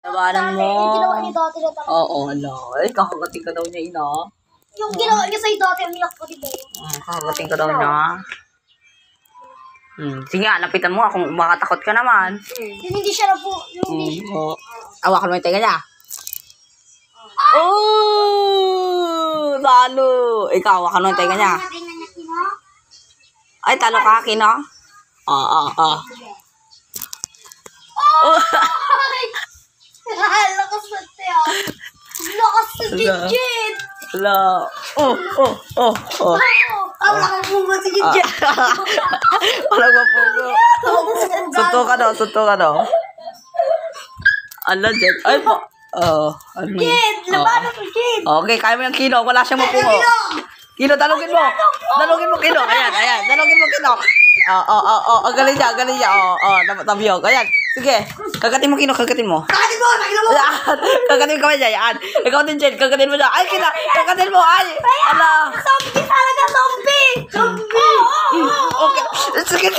Labanan mo. Yung ginawa niya dati na talaga. Oo, ala. Ay, kakagating ka daw niya, ina. Yung ginawa niya sa'yo dati, ang iyak ko, di ba? Kakagating ka daw niya. Sige nga, lapitan mo kung makatakot ka naman. Yung hindi siya na po. Yung hindi siya. Awakan mo yung tenga niya. Oh! Talo! Ikaw, awakan mo yung tenga niya. Ay, talo ka, Kino? Oo. Oh! Lakas na tayo. Lakas na Jinjin. Ala. Oh. Ang lakas mo ba si Jinjin? Walang mapugo. Sunto ka daw. Ala, Jen. Ay, po. Jin, labanan mo, Jin. Okay, kaya mo yung Kino. Wala siyang mapugo. Kino, talugin mo. Talugin mo, Kino. Ayan. Talugin mo, Kino. Ang galing niya. Tabiyog. Ayan. Sige. Kagatin mo, Kino. Kagatin mo. Kagatin mo kamay niya. Yan. Ikaw din, Jen. Kagatin mo niya. Ay, Kino. Kagatin mo. Ay. Ala. Zombie talaga, zombie. Okay. Sige.